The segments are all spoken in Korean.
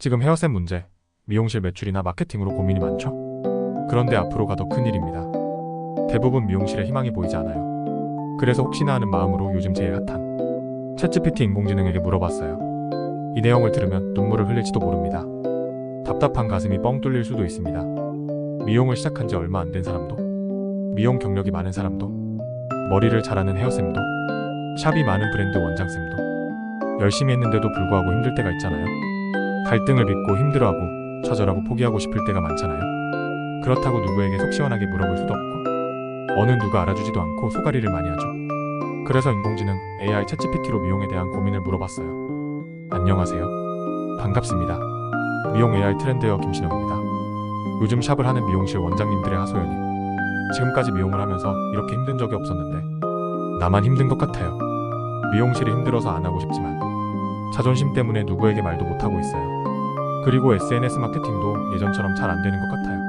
지금 헤어셋 문제, 미용실 매출이나 마케팅으로 고민이 많죠? 그런데 앞으로가 더 큰일입니다. 대부분 미용실에 희망이 보이지 않아요. 그래서 혹시나 하는 마음으로 요즘 제일 핫한 챗GPT 인공지능에게 물어봤어요. 이 내용을 들으면 눈물을 흘릴지도 모릅니다. 답답한 가슴이 뻥 뚫릴 수도 있습니다. 미용을 시작한 지 얼마 안 된 사람도, 미용 경력이 많은 사람도, 머리를 잘하는 헤어쌤도, 샵이 많은 브랜드 원장쌤도 열심히 했는데도 불구하고 힘들 때가 있잖아요. 갈등을 빚고 힘들어하고 좌절하고 포기하고 싶을 때가 많잖아요. 그렇다고 누구에게 속 시원하게 물어볼 수도 없고 어느 누가 알아주지도 않고 소가리를 많이 하죠. 그래서 인공지능 AI 챗GPT로 미용에 대한 고민을 물어봤어요. 안녕하세요. 반갑습니다. 미용 AI 트렌드여 김신영입니다. 요즘 샵을 하는 미용실 원장님들의 하소연이 지금까지 미용을 하면서 이렇게 힘든 적이 없었는데 나만 힘든 것 같아요. 미용실이 힘들어서 안 하고 싶지만 자존심 때문에 누구에게 말도 못하고 있어요. 그리고 SNS 마케팅도 예전처럼 잘 안 되는 것 같아요.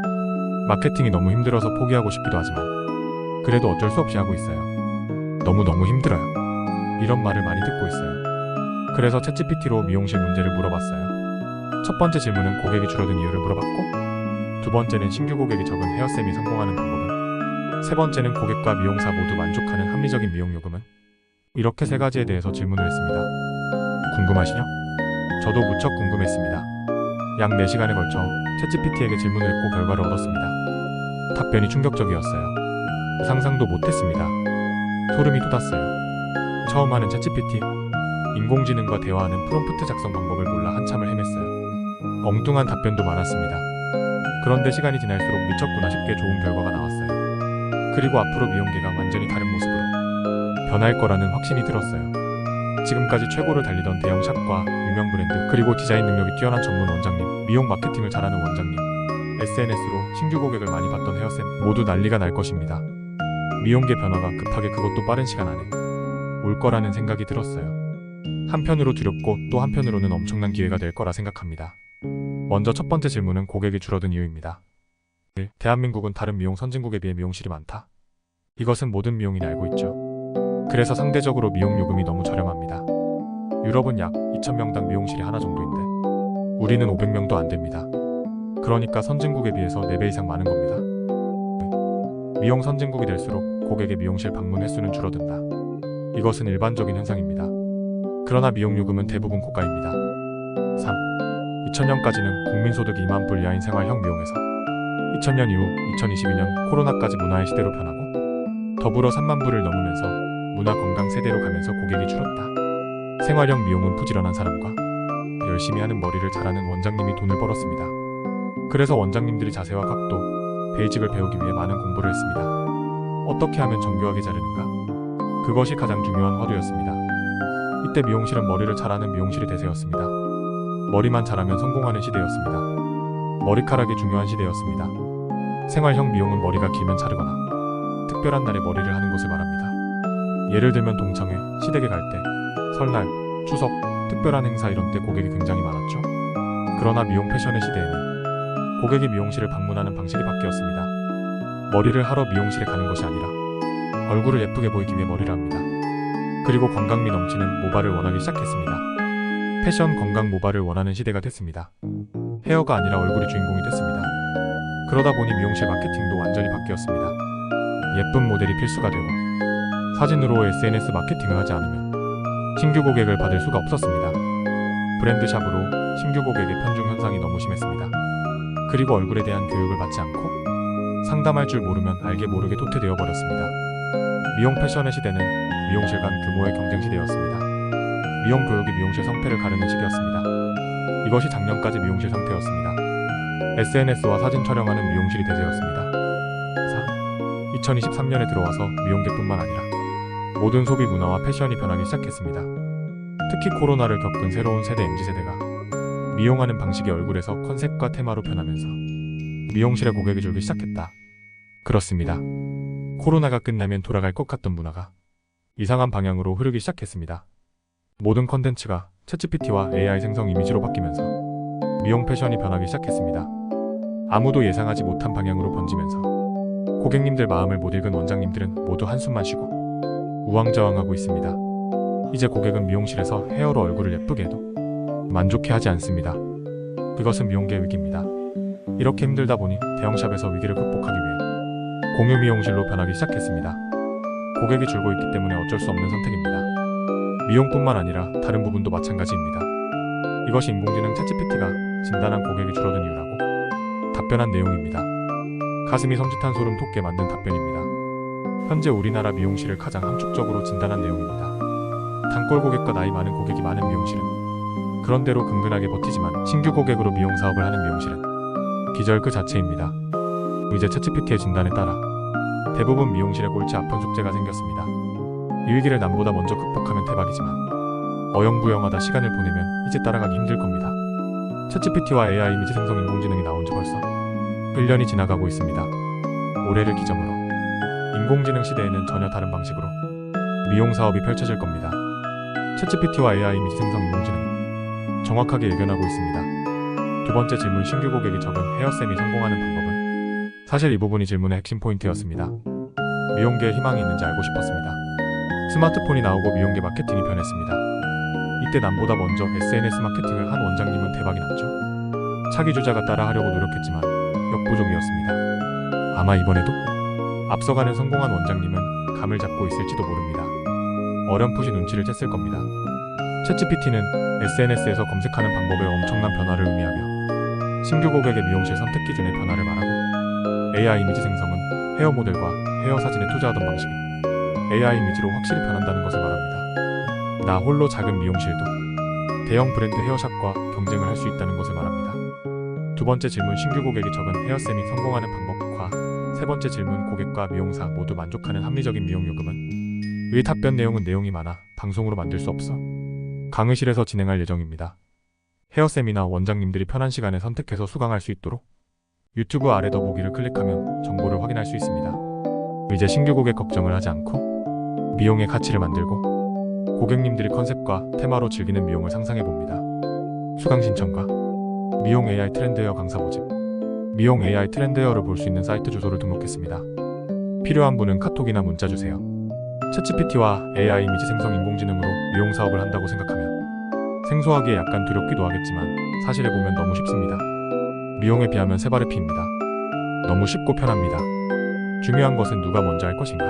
마케팅이 너무 힘들어서 포기하고 싶기도 하지만 그래도 어쩔 수 없이 하고 있어요. 너무너무 힘들어요. 이런 말을 많이 듣고 있어요. 그래서 챗GPT로 미용실 문제를 물어봤어요. 첫 번째 질문은 고객이 줄어든 이유를 물어봤고, 두 번째는 신규 고객이 적은 헤어쌤이 성공하는 방법은, 세 번째는 고객과 미용사 모두 만족하는 합리적인 미용 요금은? 이렇게 세 가지에 대해서 질문을 했습니다. 궁금하시죠? 저도 무척 궁금했습니다. 약 4시간에 걸쳐 챗GPT에게 질문을 했고 결과를 얻었습니다. 답변이 충격적이었어요. 상상도 못했습니다. 소름이 돋았어요. 처음 하는 챗GPT, 인공지능과 대화하는 프롬프트 작성 방법을 몰라 한참을 헤맸어요. 엉뚱한 답변도 많았습니다. 그런데 시간이 지날수록 미쳤구나 싶게 좋은 결과가 나왔어요. 그리고 앞으로 미용계가 완전히 다른 모습으로 변할 거라는 확신이 들었어요. 지금까지 최고를 달리던 대형 샵과 유명 브랜드, 그리고 디자인 능력이 뛰어난 전문 원장님, 미용 마케팅을 잘하는 원장님, SNS로 신규 고객을 많이 받던 헤어쌤 모두 난리가 날 것입니다. 미용계 변화가 급하게 그것도 빠른 시간 안에 올 거라는 생각이 들었어요. 한편으로 두렵고 또 한편으로는 엄청난 기회가 될 거라 생각합니다. 먼저 첫 번째 질문은 고객이 줄어든 이유입니다. 1. 대한민국은 다른 미용 선진국에 비해 미용실이 많다. 이것은 모든 미용인이 알고 있죠. 그래서 상대적으로 미용 요금이 너무 저렴합니다. 유럽은 약 2,000명당 미용실이 하나 정도인데 우리는 500명도 안 됩니다. 그러니까 선진국에 비해서 4배 이상 많은 겁니다. 미용 선진국이 될수록 고객의 미용실 방문 횟수는 줄어든다. 이것은 일반적인 현상입니다. 그러나 미용 요금은 대부분 고가입니다. 3. 2000년까지는 국민소득이 2만 불 이하인 생활형 미용에서 2000년 이후 2022년 코로나까지 문화의 시대로 변하고 더불어 3만 불을 넘으면서 문화 건강 세대로 가면서 고객이 줄었다. 생활형 미용은 부지런한 사람과 열심히 하는 머리를 잘하는 원장님이 돈을 벌었습니다. 그래서 원장님들이 자세와 각도, 베이직을 배우기 위해 많은 공부를 했습니다. 어떻게 하면 정교하게 자르는가? 그것이 가장 중요한 화두였습니다. 이때 미용실은 머리를 잘하는 미용실이 대세였습니다. 머리만 잘하면 성공하는 시대였습니다. 머리카락이 중요한 시대였습니다. 생활형 미용은 머리가 길면 자르거나 특별한 날에 머리를 하는 것을 말합니다. 예를 들면 동창회, 시댁에 갈 때, 설날, 추석, 특별한 행사 이런 때 고객이 굉장히 많았죠. 그러나 미용 패션의 시대에는 고객이 미용실을 방문하는 방식이 바뀌었습니다. 머리를 하러 미용실에 가는 것이 아니라 얼굴을 예쁘게 보이기 위해 머리를 합니다. 그리고 건강미 넘치는 모발을 원하기 시작했습니다. 패션 건강 모발을 원하는 시대가 됐습니다. 헤어가 아니라 얼굴이 주인공이 됐습니다. 그러다 보니 미용실 마케팅도 완전히 바뀌었습니다. 예쁜 모델이 필수가 되고 사진으로 SNS 마케팅을 하지 않으면 신규 고객을 받을 수가 없었습니다. 브랜드샵으로 신규 고객의 편중 현상이 너무 심했습니다. 그리고 얼굴에 대한 교육을 받지 않고 상담할 줄 모르면 알게 모르게 도태되어 버렸습니다. 미용 패션의 시대는 미용실 간 규모의 경쟁 시대였습니다. 미용 교육이 미용실 성패를 가르는 시기였습니다. 이것이 작년까지 미용실 상태였습니다. SNS와 사진 촬영하는 미용실이 대세였습니다. 4. 2023년에 들어와서 미용계뿐만 아니라 모든 소비 문화와 패션이 변하기 시작했습니다. 특히 코로나를 겪은 새로운 세대 MZ세대가 미용하는 방식이 얼굴에서 컨셉과 테마로 변하면서 미용실에 고객이 줄기 시작했다. 그렇습니다. 코로나가 끝나면 돌아갈 것 같던 문화가 이상한 방향으로 흐르기 시작했습니다. 모든 컨텐츠가 챗GPT와 AI 생성 이미지로 바뀌면서 미용 패션이 변하기 시작했습니다. 아무도 예상하지 못한 방향으로 번지면서 고객님들 마음을 못 읽은 원장님들은 모두 한숨만 쉬고 우왕좌왕하고 있습니다. 이제 고객은 미용실에서 헤어로 얼굴을 예쁘게 해도 만족해하지 않습니다. 그것은 미용계의 위기입니다. 이렇게 힘들다 보니 대형샵에서 위기를 극복하기 위해 공유 미용실로 변하기 시작했습니다. 고객이 줄고 있기 때문에 어쩔 수 없는 선택입니다. 미용뿐만 아니라 다른 부분도 마찬가지입니다. 이것이 인공지능 챗GPT가 진단한 고객이 줄어든 이유라고 답변한 내용입니다. 가슴이 섬찟한 소름 돋게 만든 답변입니다. 현재 우리나라 미용실을 가장 함축적으로 진단한 내용입니다. 단골 고객과 나이 많은 고객이 많은 미용실은 그런대로 근근하게 버티지만 신규 고객으로 미용 사업을 하는 미용실은 기절 그 자체입니다. 이제 챗GPT의 진단에 따라 대부분 미용실에 골치 아픈 숙제가 생겼습니다. 이 위기를 남보다 먼저 극복하면 대박이지만 어영부영하다 시간을 보내면 이제 따라가기 힘들 겁니다. 챗GPT와 AI 이미지 생성 인공지능이 나온 지 벌써 1년이 지나가고 있습니다. 올해를 기점으로 인공지능 시대에는 전혀 다른 방식으로 미용 사업이 펼쳐질 겁니다. 챗GPT와 AI 이미지 생성 인공지능이 정확하게 예견하고 있습니다. 두 번째 질문, 신규 고객이 적은 헤어쌤이 성공하는 방법은? 사실 이 부분이 질문의 핵심 포인트였습니다. 미용계에 희망이 있는지 알고 싶었습니다. 스마트폰이 나오고 미용계 마케팅이 변했습니다. 이때 남보다 먼저 SNS 마케팅을 한 원장님은 대박이 났죠. 차기 주자가 따라하려고 노력했지만 역부족이었습니다. 아마 이번에도 앞서가는 성공한 원장님은 감을 잡고 있을지도 모릅니다. 어렴풋이 눈치를 챘을 겁니다. 챗GPT는 SNS에서 검색하는 방법에 엄청난 변화를 의미하며 신규 고객의 미용실 선택 기준의 변화를 말하고, AI 이미지 생성은 헤어 모델과 헤어 사진에 투자하던 방식이 AI 이미지로 확실히 변한다는 것을 말합니다. 나 홀로 작은 미용실도 대형 브랜드 헤어샵과 경쟁을 할 수 있다는 것을 말합니다. 두 번째 질문, 신규 고객이 적은 헤어쌤이 성공하는 방법과 세 번째 질문, 고객과 미용사 모두 만족하는 합리적인 미용 요금은? 의 답변 내용은 내용이 많아 방송으로 만들 수 없어 강의실에서 진행할 예정입니다. 헤어쌤이나 원장님들이 편한 시간에 선택해서 수강할 수 있도록 유튜브 아래 더보기를 클릭하면 정보를 확인할 수 있습니다. 이제 신규 고객 걱정을 하지 않고 미용의 가치를 만들고 고객님들이 컨셉과 테마로 즐기는 미용을 상상해봅니다. 수강 신청과 미용 AI 트렌드 헤어 강사 모집, 미용 AI 트렌드 헤어를 볼 수 있는 사이트 주소를 등록했습니다. 필요한 분은 카톡이나 문자 주세요. 챗GPT와 AI 이미지 생성 인공지능으로 미용 사업을 한다고 생각하면 생소하기에 약간 두렵기도 하겠지만 사실해보면 너무 쉽습니다. 미용에 비하면 세 발의 피입니다. 너무 쉽고 편합니다. 중요한 것은 누가 먼저 할 것인가?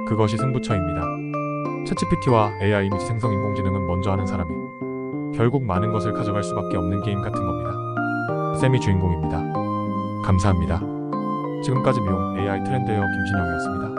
그것이 승부처입니다. 챗GPT와 AI 이미지 생성 인공지능은 먼저 하는 사람이 결국 많은 것을 가져갈 수밖에 없는 게임 같은 겁니다. 쌤이 주인공입니다. 감사합니다. 지금까지 미용 AI 트렌드 헤어 김신영이었습니다.